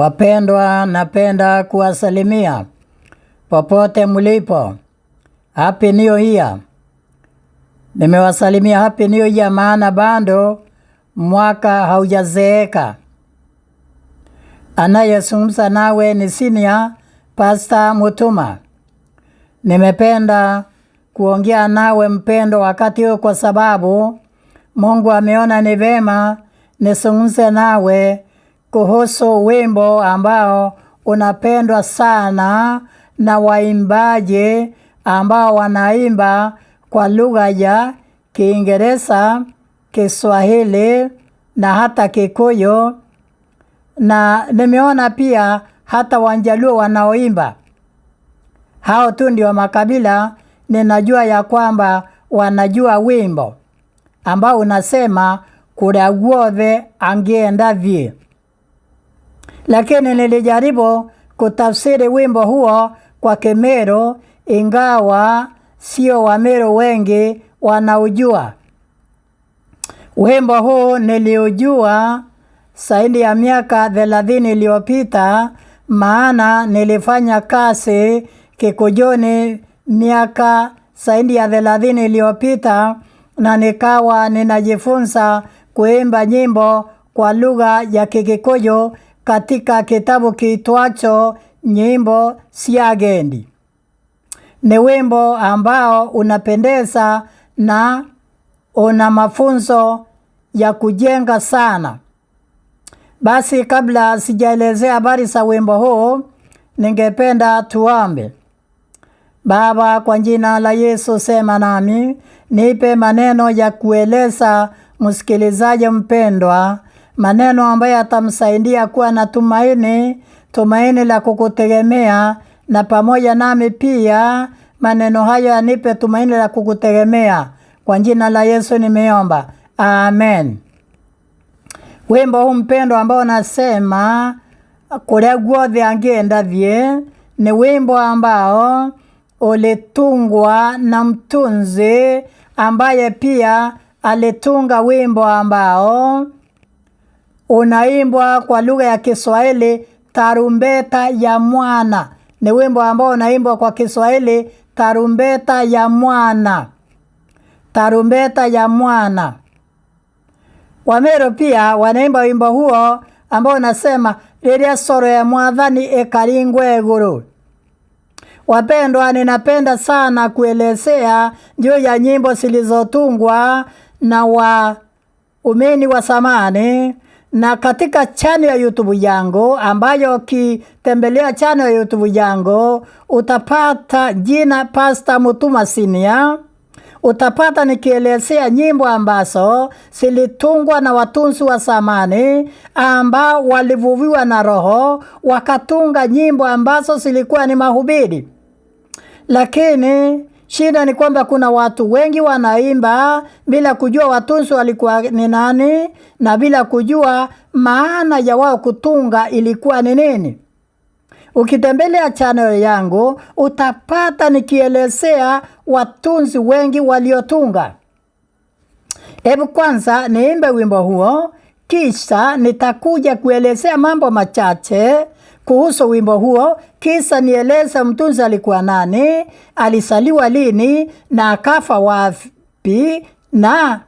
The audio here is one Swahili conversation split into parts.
Wapendwa, napenda kuwasalimia popote mlipo. Happy New Year. Nimewasalimia Happy New Year maana bado mwaka haujazeeka. Anayezungumza nawe ni Senior Pastor Mutuma. Nimependa kuongea nawe mpendo wakati huu kwa sababu Mungu ameona ni vema nizungumze nawe kuhusu wimbo ambao unapendwa sana na waimbaji ambao wanaimba kwa lugha ya Kiingereza, Kiswahili na hata Kikuyu, na nimeona pia hata Wanjaluo wanaoimba. Hao tu ndio makabila ninajua ya kwamba wanajua wimbo ambao unasema kuria guothe angiendavie. Lakini nilijaribu kutafsiri wimbo huo kwa Kimeru, ingawa sio Wameru wengi wanaujua. Wimbo huu niliujua zaidi ya miaka 30 iliyopita, maana nilifanya kazi Kikuyuni miaka zaidi ya 30 iliyopita, na nikawa ninajifunza kuimba nyimbo kwa lugha ya Kikikuyu katika kitabu kiitwacho Nyimbo cia Agendi. Ni wimbo ambao unapendeza na una mafunzo ya kujenga sana. Basi kabla sijaelezea habari za wimbo huu, ningependa tuombe. Baba, kwa jina la Yesu sema nami, nipe maneno ya kueleza msikilizaji mpendwa, maneno ambayo yatamsaidia kuwa na tumaini la kukutegemea, na pamoja nami pia maneno hayo yanipe tumaini la kukutegemea. Kwa jina la Yesu nimeomba. Amen. Wimbo huu mpendwa ambao nasema kuria guothe angiendavie ni wimbo ambao ulitungwa na mtunzi ambaye pia alitunga wimbo ambao unaimbwa kwa lugha ya Kiswahili, Tarumbeta ya Mwana. Ni wimbo ambao unaimbwa kwa Kiswahili, Tarumbeta ya Mwana. Tarumbeta ya Mwana. Wameru pia wanaimba wimbo huo ambao unasema riria soro ya Mwathani ikaringwe iguru. Wapendwa, ninapenda sana kuelezea juu ya nyimbo zilizotungwa na waumini wa zamani, na katika channel ya YouTube yangu ambayo ukitembelea channel ya YouTube yangu utapata jina Pastor Mutuma Senior. Utapata nikielezea nyimbo ambazo zilitungwa na watunzi wa zamani ambao walivuviwa na Roho wakatunga nyimbo ambazo zilikuwa ni mahubiri. Lakini shida ni kwamba kuna watu wengi wanaimba bila kujua watunzi walikuwa ni nani na bila kujua maana ya wao kutunga ilikuwa ni nini. Ukitembelea channel yangu utapata nikielezea watunzi wengi waliotunga. Hebu kwanza niimbe wimbo huo, kisha nitakuja kuelezea mambo machache kuhusu wimbo huo, kisha nieleze mtunzi alikuwa nani, alisaliwa lini na akafa wapi, na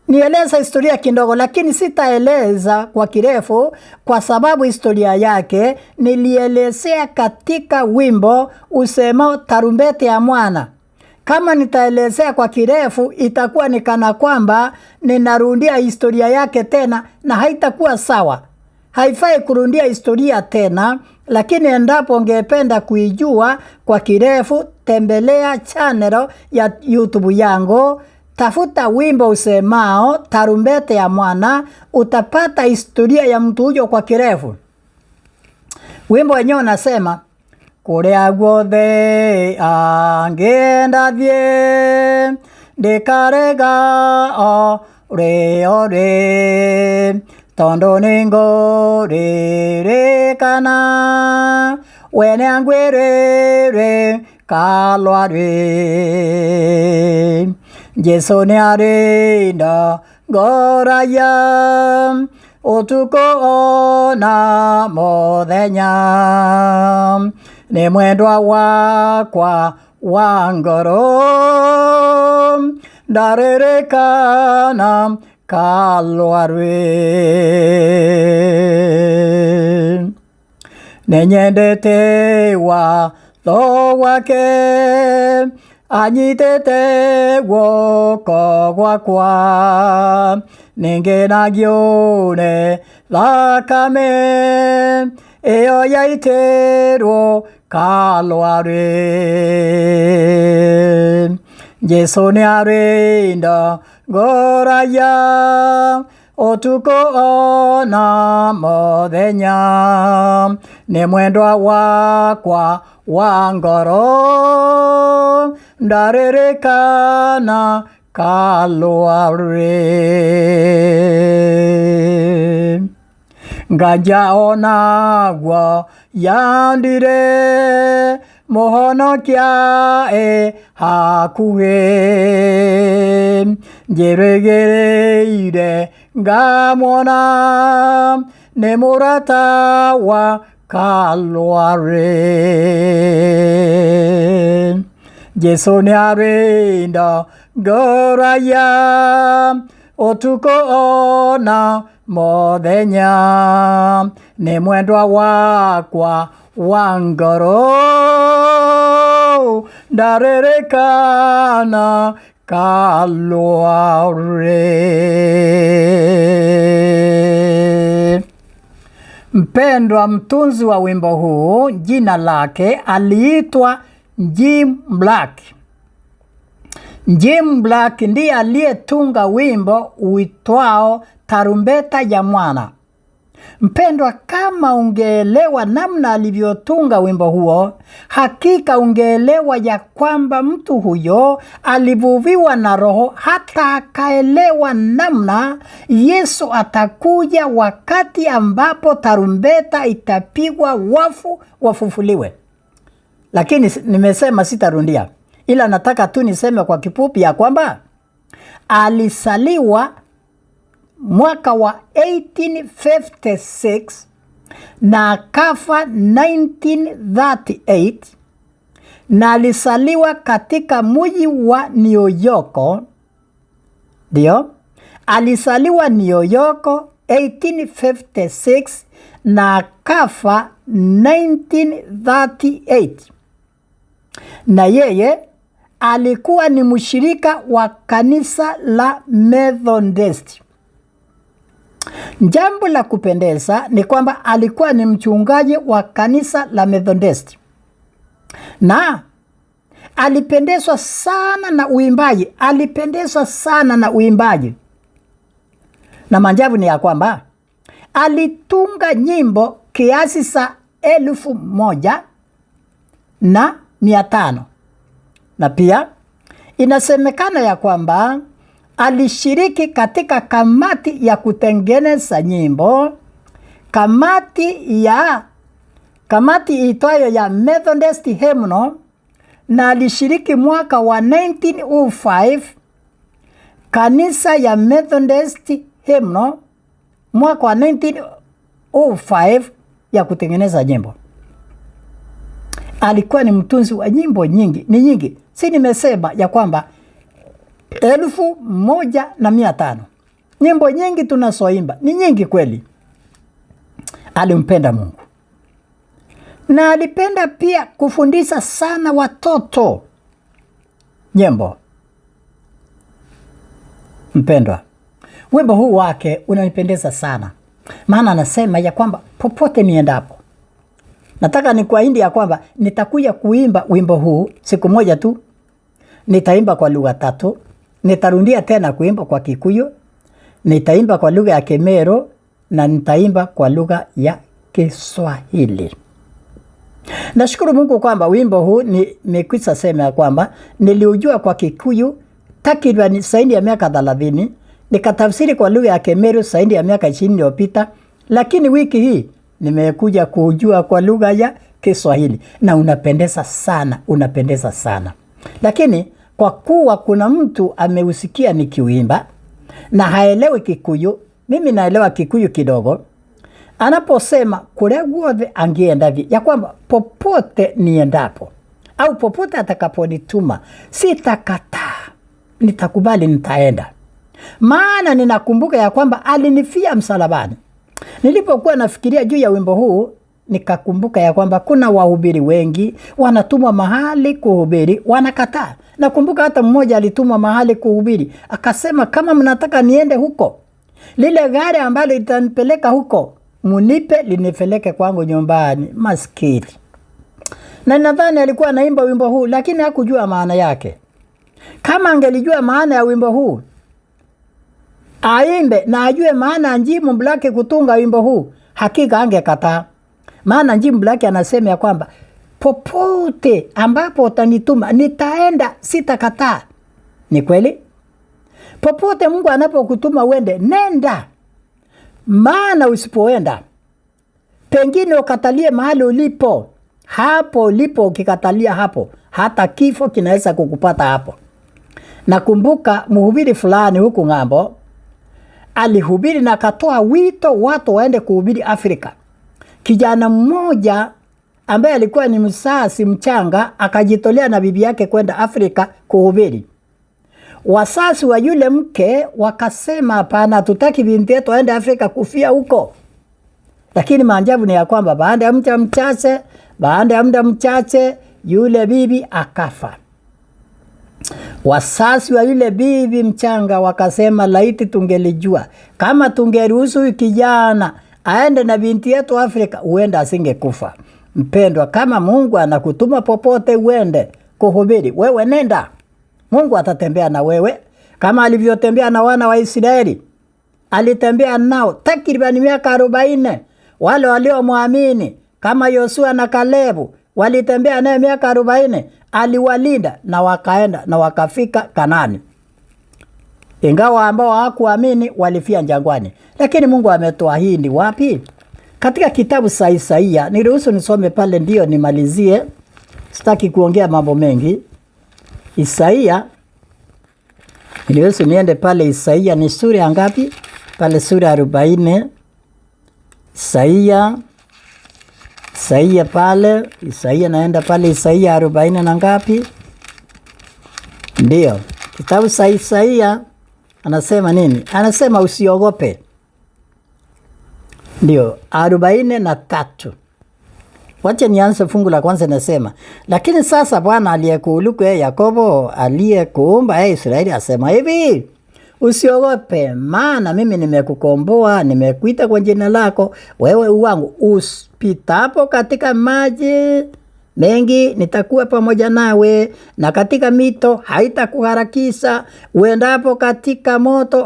nieleza historia kidogo, lakini sitaeleza kwa kirefu kwa sababu historia yake nilielezea katika wimbo usemao Tarumbeta ya Mwana. Kama nitaelezea kwa kirefu itakuwa ni kana kwamba ninarudia historia yake tena, na haitakuwa sawa. Haifai kurudia historia tena, lakini endapo ungependa kuijua kwa kirefu, tembelea channel ya YouTube yangu, tafuta wimbo usemao Tarumbeta ya Mwana, utapata historia ya mtu huyo kwa kirefu. Wimbo wenyewe unasema kuria guothe angiendavie ndikarega ore tondo ningoririkana wene angwirire kalwari Jesu ni arinda goraya utuko ona muthenya ni mwendwa wakwa wa ngoro ndaririkana Kalvari nenyendete watho wake anyitete guoko gwakwa ningenagio nĩ thakame ĩyo yaitĩrwo Kalvari. Jesu nĩarinda ngoraya ũtukũ ona mũthenya nĩ mwendwa wakwa wa ngoro ndaririkana Kalvari. Nganja onagwo yandire muhonokia hakuhĩ njĩrĩgĩrĩire ngamwona nĩ mũrata wa Kalvari. Jesu nĩarinda ngoraya ũtukũ ona mũthenya nĩ mwendwa wakwa wa ngoro ndaririkana Kalvari. Mpendwa, mtunzi wa wimbo huu jina lake aliitwa Jim Black. Jim Black ndiye aliyetunga wimbo uitwao Tarumbeta ya Mwana. Mpendwa, kama ungeelewa namna alivyotunga wimbo huo, hakika ungeelewa ya kwamba mtu huyo alivuviwa na Roho, hata akaelewa namna Yesu atakuja wakati ambapo tarumbeta itapigwa, wafu wafufuliwe. Lakini nimesema sitarundia, ila nataka tu niseme kwa kifupi ya kwamba alisaliwa mwaka wa 1856 na akafa 1938, na alisaliwa katika mji wa New York. Ndio, alisaliwa New York 1856 na akafa 1938, na yeye alikuwa ni mshirika wa kanisa la Methodist. Jambo la kupendeza ni kwamba alikuwa ni mchungaji wa kanisa la Methodist, na alipendezwa sana na uimbaji. Na maajabu ni ya kwamba alitunga nyimbo kiasi sa 1,500, na pia inasemekana ya kwamba alishiriki katika kamati ya kutengeneza nyimbo, kamati itwayo ya Methodist Hymnal, na alishiriki mwaka wa 1905 kanisa ya Methodist Hymnal, mwaka wa 1905 ya kutengeneza nyimbo. Alikuwa ni mtunzi wa nyimbo nyingi, ni nyingi. Si nimesema ya kwamba 1,500 nyimbo nyingi tunasoimba, ni nyingi kweli. Alimpenda Mungu na alipenda pia kufundisha sana watoto nyimbo. Mpendwa, wimbo huu wake unanipendeza sana, maana anasema ya kwamba popote niendapo, nataka nikuahidi ya kwamba nitakuja kuimba wimbo huu siku moja tu. Nitaimba kwa lugha 3, nitarundia tena kuimba kwa Kikuyu, nitaimba kwa lugha ya Kemero, na nitaimba kwa lugha ya Kiswahili. Nashukuru Mungu kwamba wimbo huu nimekwisha sema ya kwamba niliujua kwa Kikuyu takriban zaidi ya miaka 30, nikatafsiri kwa lugha ya Kemero zaidi ya miaka 20 iliyopita, lakini wiki hii nimekuja kujua kwa lugha ya Kiswahili, na unapendeza sana. Lakini kwa kuwa kuna mtu ameusikia nikiuimba na haelewi Kikuyu, mimi naelewa Kikuyu kidogo, anaposema kule guothe angiendavi, ya kwamba popote niendapo au popote atakaponituma sitakataa, nitakubali, nitaenda. Maana ninakumbuka ya kwamba alinifia msalabani. Nilipokuwa nafikiria juu ya wimbo huu, nikakumbuka ya kwamba kuna wahubiri wengi wanatumwa mahali kuhubiri, wanakataa. Nakumbuka hata mmoja alitumwa mahali kuhubiri, akasema kama mnataka niende huko, lile gari ambalo litanipeleka huko munipe, linipeleke kwangu nyumbani. Maskini. Na nadhani alikuwa anaimba wimbo huu lakini hakujua maana yake. Kama angelijua maana ya wimbo huu, aimbe na ajue maana Njimu Blaki kutunga wimbo huu, hakika angekataa. Maana Njimu Blaki anasema ya kwamba popote ambapo utanituma nitaenda, sitakataa. Ni kweli? Popote Mungu anapokutuma uende, nenda. Maana usipoenda, pengine ukatalie mahali ulipo. Hapo ulipo ukikatalia hapo, hata kifo kinaweza kukupata hapo. Nakumbuka mhubiri fulani huku ng'ambo alihubiri na katoa wito watu waende kuhubiri Afrika. Kijana mmoja ambaye alikuwa ni msasi mchanga akajitolea na bibi yake kwenda Afrika kuhubiri. Wasasi wa yule mke wakasema hapana, hatutaki binti yetu aende Afrika kufia huko. Lakini maajabu ni ya kwamba baada ya muda mchache yule bibi akafa. Wasasi wa yule bibi mchanga wakasema laiti tungelijua, kama tungeruhusu huyu kijana aende na binti yetu Afrika, huenda asingekufa. Mpendwa, kama Mungu anakutuma popote uende kuhubiri, wewe nenda. Mungu atatembea na wewe kama alivyotembea na wana wa Israeli. Alitembea nao takriban miaka 40. Wale waliomwamini kama Yoshua na Kalebu walitembea naye miaka 40. Aliwalinda na wakaenda na wakafika Kanaani. Ingawa ambao hawakuamini walifia jangwani. Lakini Mungu ametuahidi wapi? Katika kitabu cha Isaia, niruhusu nisome pale ndio nimalizie. Sitaki kuongea mambo mengi. Isaia, niruhusu niende pale Isaia, ni sura ngapi? Pale sura 40. Isaia pale, Isaia naenda pale Isaia 40 na ngapi? Ndio. Kitabu cha Isaia anasema nini? Anasema usiogope. Ndio, 43. Wacha nianze fungu la kwanza, nasema lakini sasa Bwana aliyekuuluku Yakobo, aliyekuumba Israeli asema hivi, usiogope, maana mimi nimekukomboa, nimekuita kwa jina lako, wewe uwangu. Usipitapo katika maji mengi nitakuwa pamoja nawe, na katika mito haitakuharakisha. Uendapo katika moto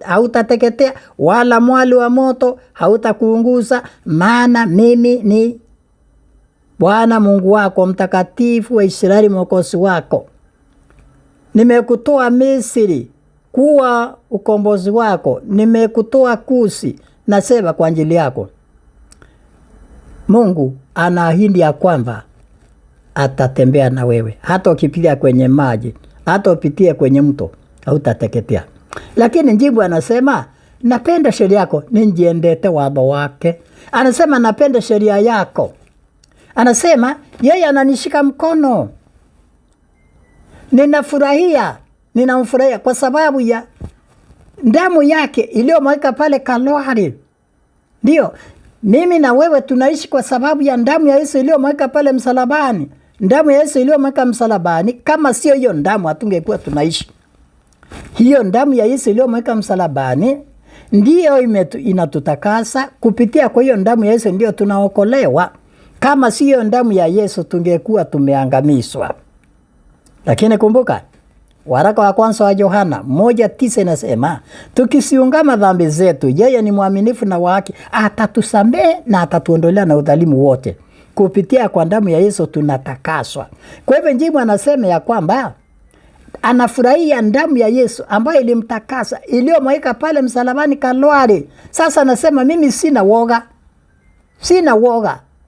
hautateketea, wala mwali wa moto hautakuunguza. Maana mimi ni Bwana Mungu wako, mtakatifu wa Israeli, mwokozi wako. Nimekutoa Misri kuwa ukombozi wako, nimekutoa Kusi, nasema kwa ajili yako. Mungu anaahidi ya kwamba atatembea na wewe. Hata ukipitia kwenye maji, hata upitie kwenye mto, hautateketea. Lakini Njimu anasema napenda sheria yako, ninjiendete watho wake. Anasema napenda sheria yako. Anasema yeye ananishika mkono. Ninamfurahia kwa sababu ya damu yake iliyomwagika pale Kalvari. Ndio, mimi na wewe tunaishi kwa sababu ya damu ya Yesu iliyomwagika pale msalabani. Damu ya Yesu iliyomwagika msalabani, kama sio hiyo damu hatungekuwa tunaishi. Hiyo damu ya Yesu iliyomwagika msalabani ndio inatutakasa. Kupitia kwa hiyo damu ya Yesu ndio tunaokolewa. Kama sio damu ya Yesu tungekuwa tumeangamizwa. Lakini kumbuka, waraka wa kwanza wa Yohana 1:9 inasema, tukisiungama dhambi zetu, yeye ni mwaminifu na wa haki, atatusamehe na atatuondolea na udhalimu wote. Kupitia kwa damu ya Yesu tunatakaswa. Kwa hivyo Njimu anasema ya kwamba anafurahia damu ya Yesu ambayo ilimtakasa, iliyomwagika pale msalabani Kalvari. Sasa anasema mimi sina woga,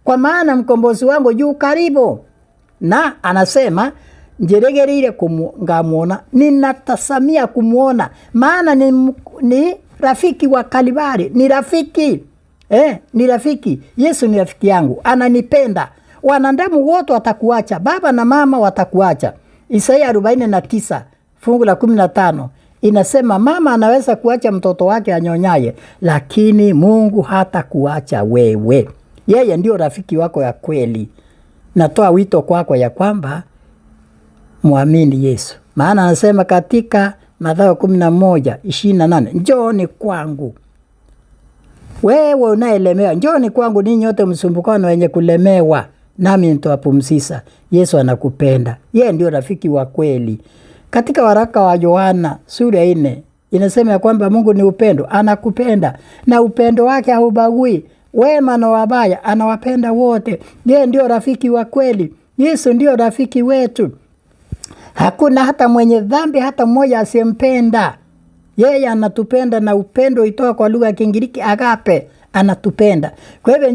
kwa maana mkombozi wangu yu karibu. Na anasema njeregereire ngamuona, ninatasamia kumuona, maana ni rafiki wa Kalvari, ni rafiki. Ni rafiki. Yesu ni rafiki yangu, ananipenda. Wanadamu wote watakuacha, baba na mama watakuacha. Isaya 49 fungu la 15 inasema mama anaweza kuacha mtoto wake anyonyaye, lakini Mungu hata kuacha wewe. Yeye ndio rafiki wako ya kweli. Natoa wito kwako ya kwamba muamini Yesu. Maana anasema katika Mathayo 11:28, njooni kwangu wewe unaelemewa, njooni kwangu ninyi nyote msumbukao na wenye kulemewa, nami nitawapumzisha. Yesu anakupenda. Yeye ndio rafiki wa kweli. Katika waraka wa Yohana sura 4 inasema ya kwamba Mungu ni upendo, anakupenda na upendo wake haubagui wema na wabaya, anawapenda wote. Yeye ndio rafiki wa kweli. Yesu ndio rafiki wetu. Hakuna hata mwenye dhambi hata mmoja asiyempenda. Yeye anatupenda na upendo itoa kwa lugha ya Kigiriki agape, anatupenda. Kwa hivyo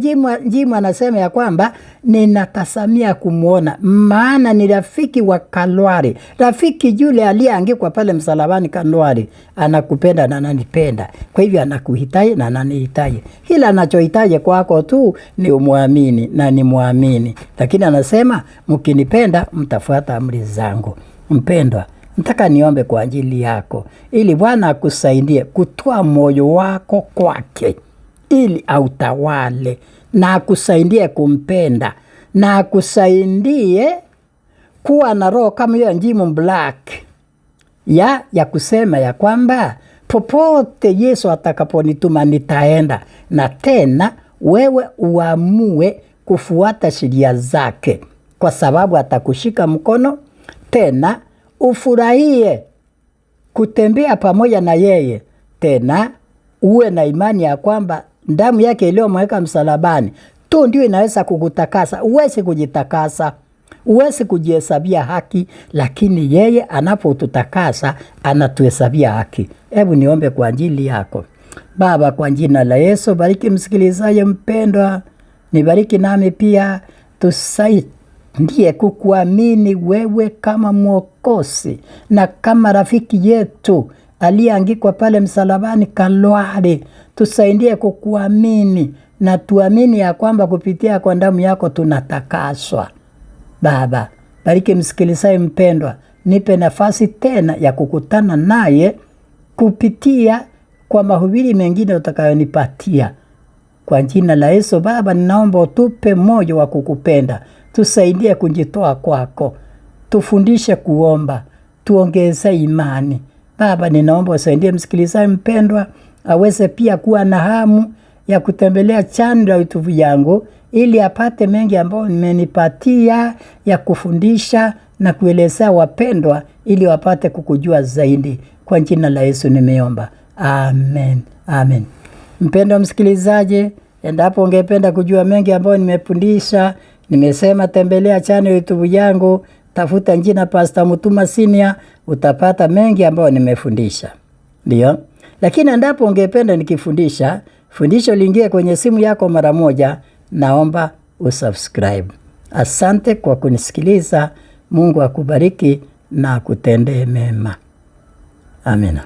Njimu anasema ya kwamba ninatasamia kumuona, maana ni rafiki wa Kalvari. Rafiki yule aliyeangikwa pale msalabani Kalvari, anakupenda na ananipenda. Kwa hivyo anakuhitaji na ananihitaji. Hila anachohitaji kwako tu ni umuamini na ni muamini. Lakini anasema mkinipenda mtafuata amri zangu. Mpendwa, nataka niombe kwa ajili yako ili Bwana akusaidie kutoa moyo wako kwake ili autawale, na akusaidie kumpenda, na akusaidie kuwa na roho kama hiyo Njimu Black ya kusema ya kwamba popote Yesu atakaponituma nitaenda, na tena wewe uamue kufuata sheria zake, kwa sababu atakushika mkono. Tena ufurahie kutembea pamoja na yeye. Tena uwe na imani ya kwamba damu yake iliyomweka msalabani tu ndio inaweza kukutakasa. Uwezi kujitakasa, uwezi kujihesabia haki, lakini yeye anapotutakasa anatuhesabia haki. Hebu niombe kwa ajili yako. Baba, kwa jina la Yesu, bariki msikilizaji mpendwa, nibariki nami pia, tusaidie kukuamini wewe kama Mwokozi na kama rafiki yetu aliyeangikwa pale msalabani Kalvari. Tusaidie kukuamini na tuamini ya kwamba kupitia kwa damu yako tunatakaswa. Baba, bariki msikilizaji mpendwa, nipe nafasi tena ya kukutana naye kupitia kwa mahubiri mengine utakayonipatia. Kwa jina la Yesu Baba, ninaomba utupe moyo wa kukupenda. Tusaidie kujitoa kwako. Tufundishe kuomba, tuongeze imani. Baba, ninaomba usaidie msikilizaji mpendwa aweze pia kuwa na hamu ya kutembelea channel ya YouTube yangu ili apate mengi ambayo nimenipatia ya kufundisha na kuelezea wapendwa, ili wapate kukujua zaidi. Kwa jina la Yesu nimeomba. Amen. Amen. Mpendwa msikilizaji, endapo ungependa kujua mengi ambayo nimefundisha, nimesema tembelea channel ya YouTube yangu, tafuta jina Pastor Mutuma Senior, utapata mengi ambayo nimefundisha. Ndio? Lakini endapo ungependa nikifundisha, fundisho liingie kwenye simu yako mara moja, naomba usubscribe. Asante kwa kunisikiliza. Mungu akubariki na akutendee mema. Amina.